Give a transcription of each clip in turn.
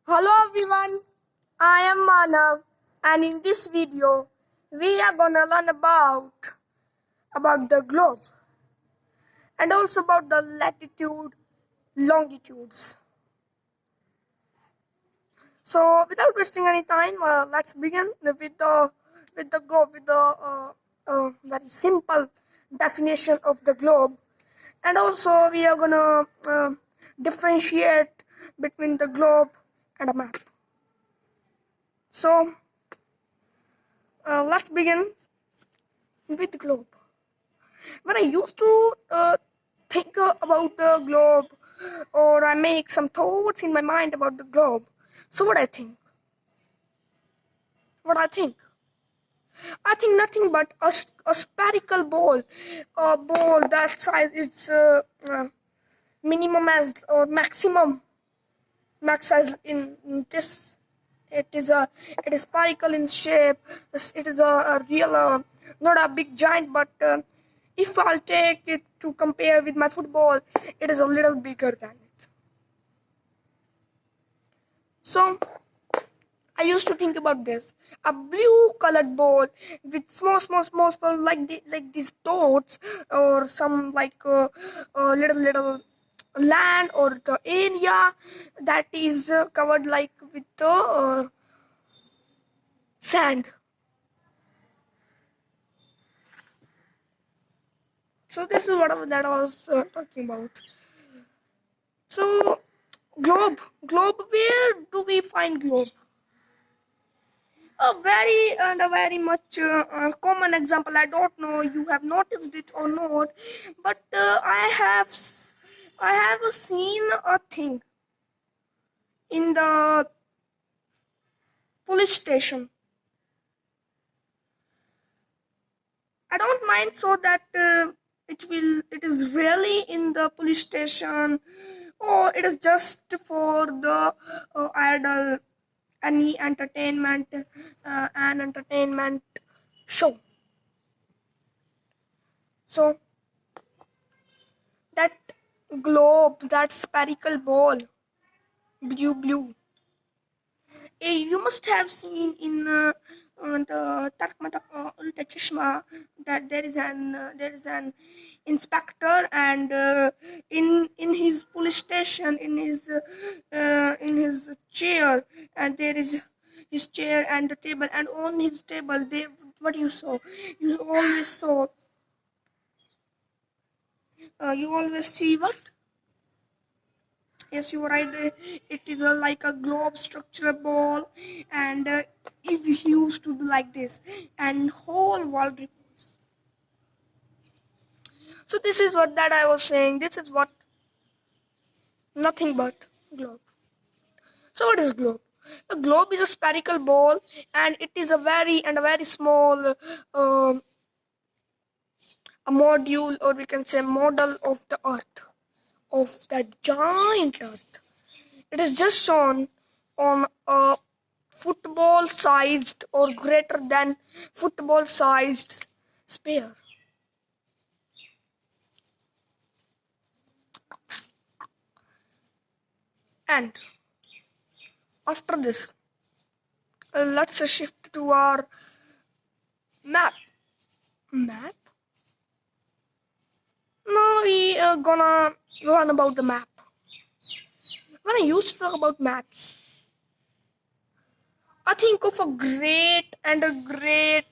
Hello everyone, I am Manav, and in this video we are gonna learn about the globe and also about the latitude, longitudes. So without wasting any time, let's begin with the globe with the very simple definition of the globe, and also we are gonna differentiate between the globe and a map. So let's begin with the globe. When I used to think about the globe, or I make some thoughts in my mind about the globe, so what I think, nothing but a spherical ball, a ball that size is minimum as or maximum max size in this. It is spherical in shape. It is a real not a big giant, but if I'll take it to compare with my football, it is a little bigger than it. So I used to think about this: a blue colored ball with small like these dots, or some little land, or the area that is covered like with the sand. So this is what I was talking about. So globe. Where do we find globe? A very much common example. I don't know you have noticed it or not, but I have seen a thing in the police station. I don't mind so that it is really in the police station, or it is just for the idle any entertainment an entertainment show. So that globe, that spherical ball, blue, you must have seen in the Takmatak Ulta Chashma that there is an inspector, and in his police station, in his chair, and there is his chair and the table, and on his table they what you always saw you always see what. Yes, you are right. It is like a globe structure ball, and it used to be like this, and whole world revolves. So this is what that I was saying. This is what nothing but globe. So what is globe? A globe is a spherical ball, and it is a very small a module, or we can say model of the Earth, of that giant Earth. It is just shown on a football-sized or greater than football-sized sphere. And after this, let's shift to our map. Map? Now we are gonna learn about the map. When I used to talk about maps, I think of a great and a great,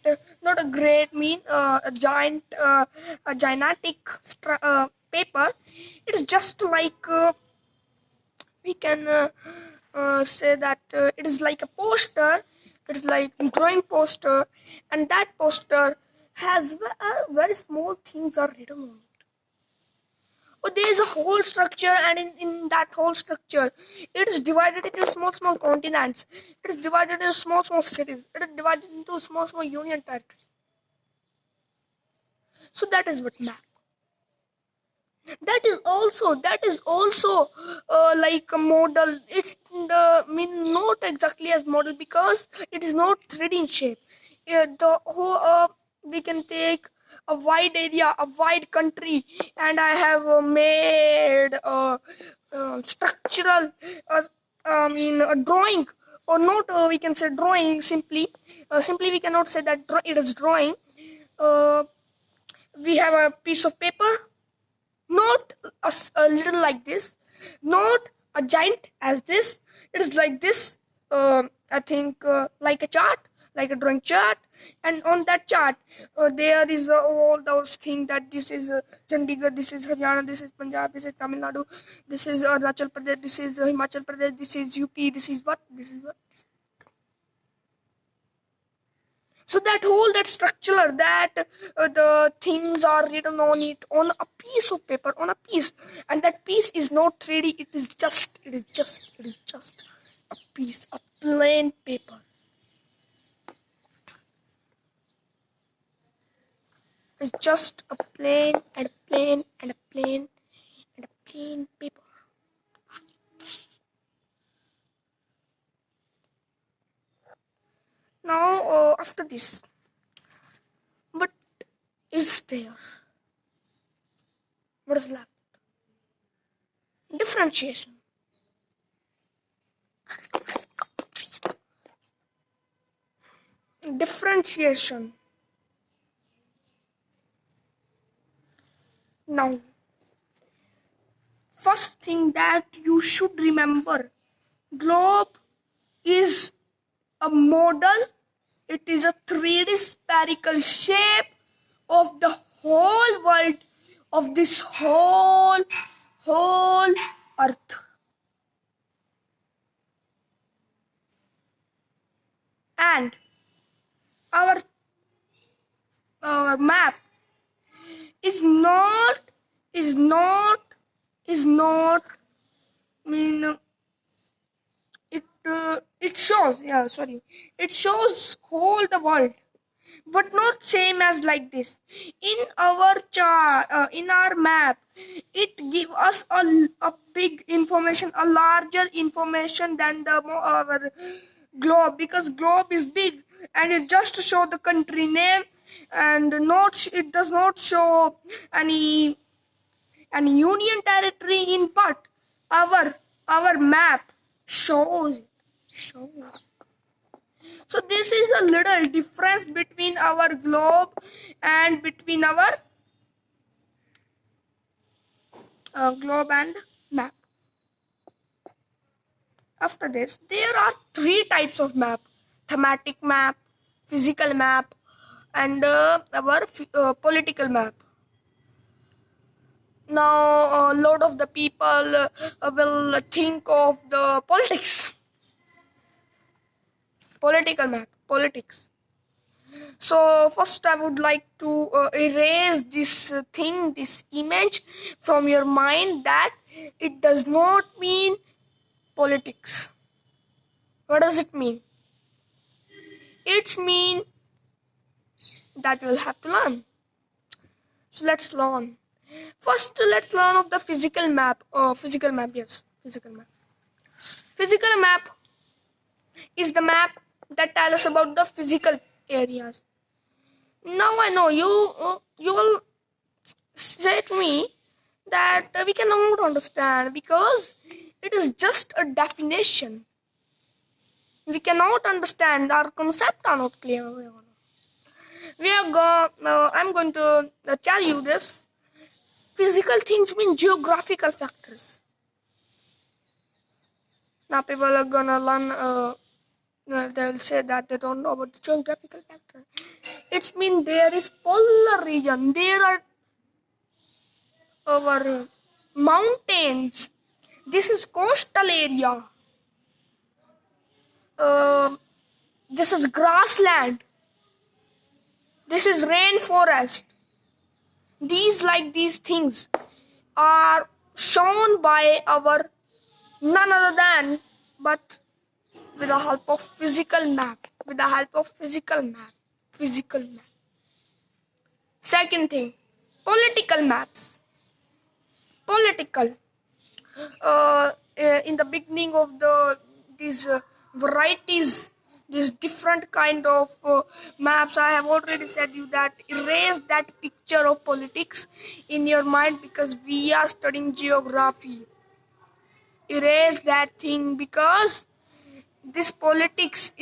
not a great mean a giant, a gigantic paper. It is just like we can say that it is like a poster. It is like a drawing poster, and that poster has very small things are written on it. Oh, there is a whole structure, and in that whole structure, it is divided into small continents. It is divided into small cities. It is divided into small union territories. So that is what map. That is also like a model. It's the mean not exactly as model, because it is not 3D in shape. The whole we can take a wide area, a wide country, and I have made structural a drawing, or not, we can say drawing simply. Simply we cannot say that it is drawing. We have a piece of paper, not a little like this, not a giant as this. It is like this. I think like a chart, like a drawing chart, and on that chart there is all those things, that this is Chandigarh, this is Haryana, this is Punjab, this is Tamil Nadu, this is Arunachal Pradesh, this is Himachal Pradesh, this is UP, this is what, this is what. So that whole, that structure, that the things are written on it, on a piece of paper, on a piece, and that piece is not 3D. It is just a piece, a plain paper. It's just a plain and a plain and a plain and a plain paper. Now, after this, what is there? What is left? Differentiation. Differentiation. Now, first thing that you should remember, globe is a model. It is a 3D spherical shape of the whole world, of this whole earth. And our map is not mean it shows, it shows whole the world, but not same as like this. In our chart, in our map, it give us a big information, a larger information than the our globe, because globe is big and it just show the country name, and not it does not show any union territory in, but our map shows. So this is a little difference between our globe and between our globe and map. After this, there are 3 types of map: thematic map, physical map, and our political map. Now, a lot of the people will think of the political map, politics. So first I would like to erase this thing, this image from your mind, that it does not mean politics. What does it mean? It's mean that we'll have to learn. So let's learn. First, let's learn of the physical map. Physical map is the map that tells us about the physical areas. Now I know you will say to me that we cannot understand because it is just a definition. We cannot understand, our concepts are not clear. I'm going to tell you this. Physical things mean geographical factors. Now people are gonna learn, they'll say that they don't know about the geographical factor. It means there is polar region, there are our mountains, this is coastal area, this is grassland, this is rainforest. These things are shown by our none other than but with the help of physical map. Second thing, political maps. In the beginning of these varieties, these different kind of maps, I have already said you that erase that picture of politics in your mind, because we are studying geography. erase that thing, because this politics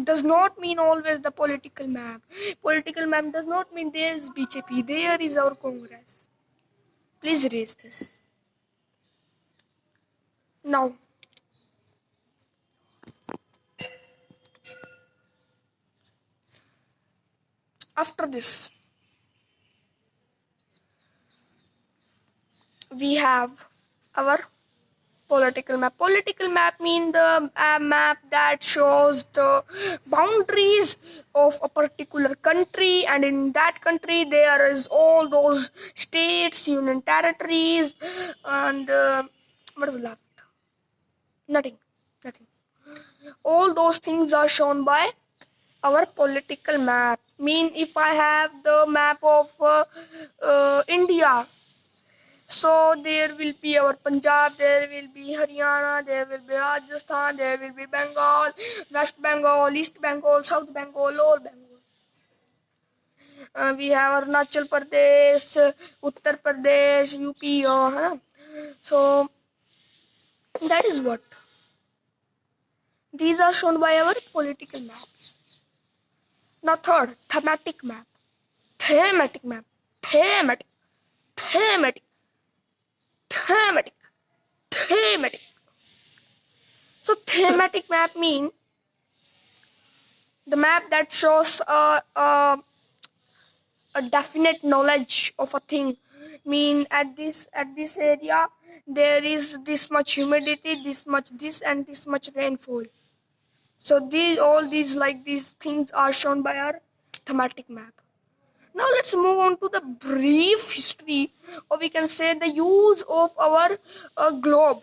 does not mean always the political map. Political map does not mean there is BJP, there is our Congress. Please erase this. Now, after this, we have our political map. Political map means the map that shows the boundaries of a particular country, and in that country there is all those states, union territories, and what is left? Nothing. Nothing. All those things are shown by our political map. Mean if I have the map of India, so there will be our Punjab, there will be Haryana, there will be Rajasthan, there will be Bengal, West Bengal, East Bengal, South Bengal, Lower Bengal. We have Arunachal Pradesh, Uttar Pradesh, UP, so that is what. These are shown by our political maps. Now third, thematic map. Thematic map. Thematic. Thematic. Thematic. Thematic. So thematic map means the map that shows a definite knowledge of a thing. Mean at this area there is this much humidity, this much this, and this much rainfall. So these things are shown by our thematic map. Now let's move on to the brief history, or we can say the use of our globe.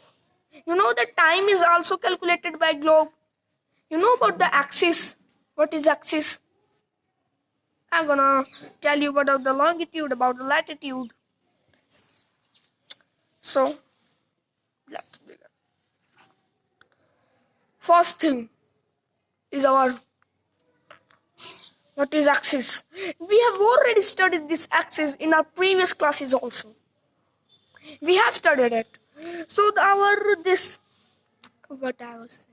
You know the time is also calculated by globe. You know about the axis. What is axis? I'm gonna tell you about the longitude, about the latitude. So let's begin. First thing is our what is axis? We have already studied this axis in our previous classes also. We have studied it. So what I was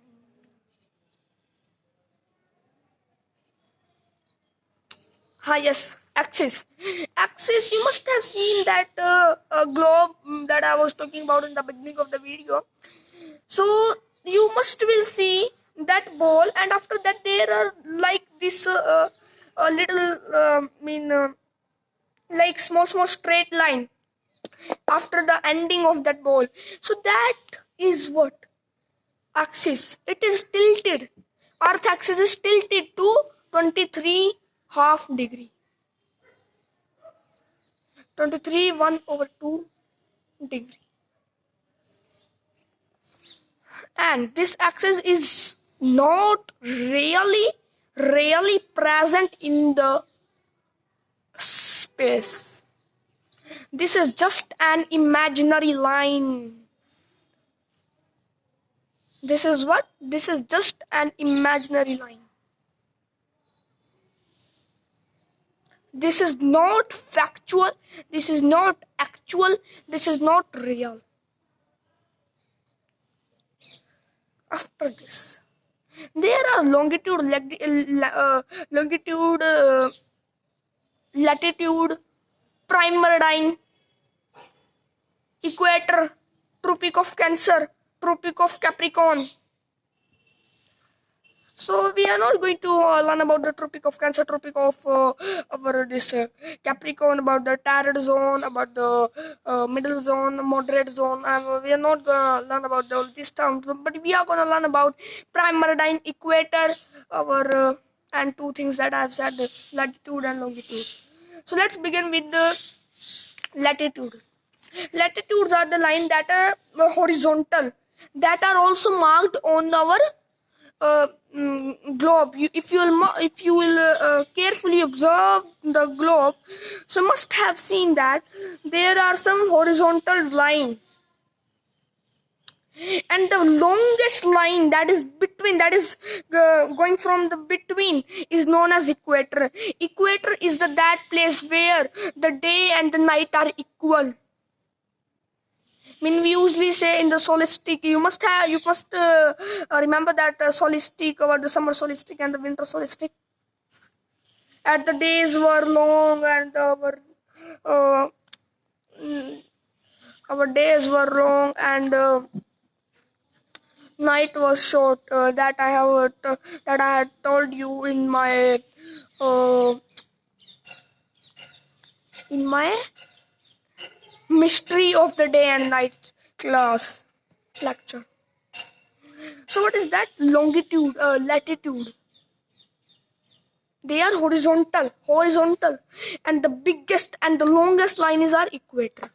saying. Yes, axis. Axis, you must have seen that globe that I was talking about in the beginning of the video. So you must will see that ball, and after that there are like this like small straight line after the ending of that ball. So that is what axis. It is tilted. Earth axis is tilted to 23.5 degree. 23 1/2 degree. And this axis is not really present in the space. This is just an imaginary line. This is what? This is just an imaginary line. This is not factual. This is not actual. This is not real. After this, there are longitude, latitude, prime meridian, equator, Tropic of Cancer, Tropic of Capricorn. So we are not going to learn about the Tropic of Cancer, Tropic of Capricorn, about the torrid zone, about the middle zone, moderate zone. We are not gonna learn about all these terms, but we are gonna learn about prime meridian, equator, and two things that I have said: latitude and longitude. So let's begin with the latitude. Latitudes are the line that are horizontal, that are also marked on our globe. If you will carefully observe the globe, so must have seen that there are some horizontal line, and the longest line that is going from the between is known as equator. Equator is that place where the day and the night are equal. mean we usually say in the solstice you must remember that solstice or the summer solstice and the winter solstice. And the days were long and uh, mm, our days were long and night was short. That I had told you uh, in my mystery of the day and night class lecture. So what is that? Longitude, latitude. They are horizontal, and the biggest and the longest line is our equator.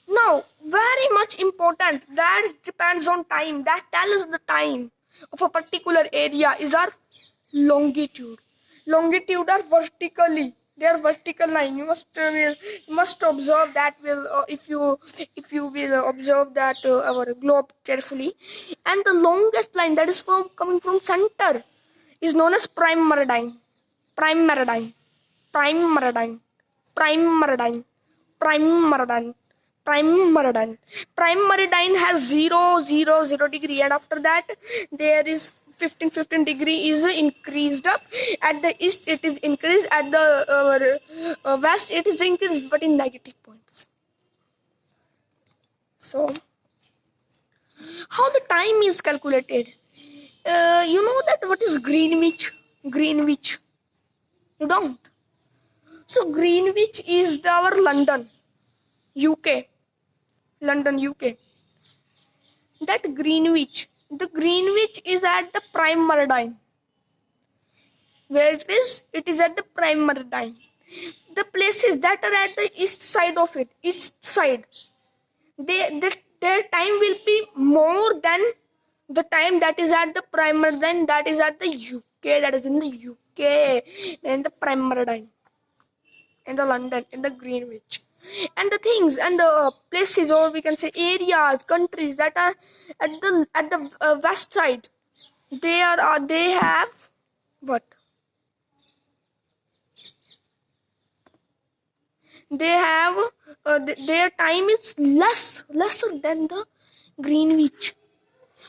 Now, very much important, that depends on time, that tells the time of a particular area is our longitude. Longitude are vertically, they are vertical line. You must observe that will if you will observe that our globe carefully. And the longest line that is coming from center is known as prime meridian. Prime meridian. Prime meridian. Prime meridian. Prime meridian. Prime meridian. Prime meridian has 0, 0, 0 degree, and after that there is 15 degree is increased up. At the east it is increased, at the west it is increased, but in negative points. So how the time is calculated? You know that what is Greenwich? Greenwich. You don't. So Greenwich is our London, UK. London, UK. That Greenwich, the Greenwich is at the prime meridian. Where it is? It is at the prime meridian. The places that are at the east side of it, east side, their time will be more than the time that is at the prime meridian, that is at the UK, that is in the UK, and the prime meridian, in the London, in the Greenwich. And the things and the places, or we can say areas, countries that are at the west side, they have what? They have their time is lesser than the Greenwich.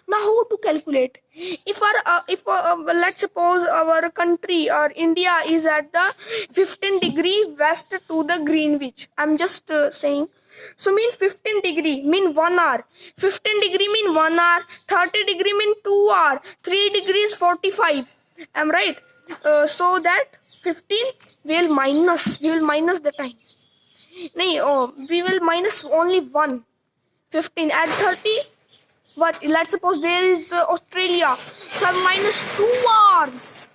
Now how to calculate? If let's suppose our country or India is at the 15 degree west to the Greenwich, I'm just saying. So mean 15 degree mean 1 hour, 15 degree mean 1 hour, 30 degree mean 2 hour, 3 degrees 45. I'm right. So that 15 we will minus the time. No, we will minus only 1. 15 at 30. What? Let's suppose there is Australia. So minus 2 hours.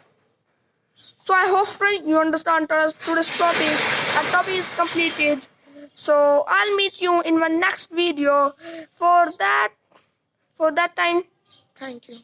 So I hope friend you understand today's topic. Our topic is completed. So I'll meet you in my next video. For that time, thank you.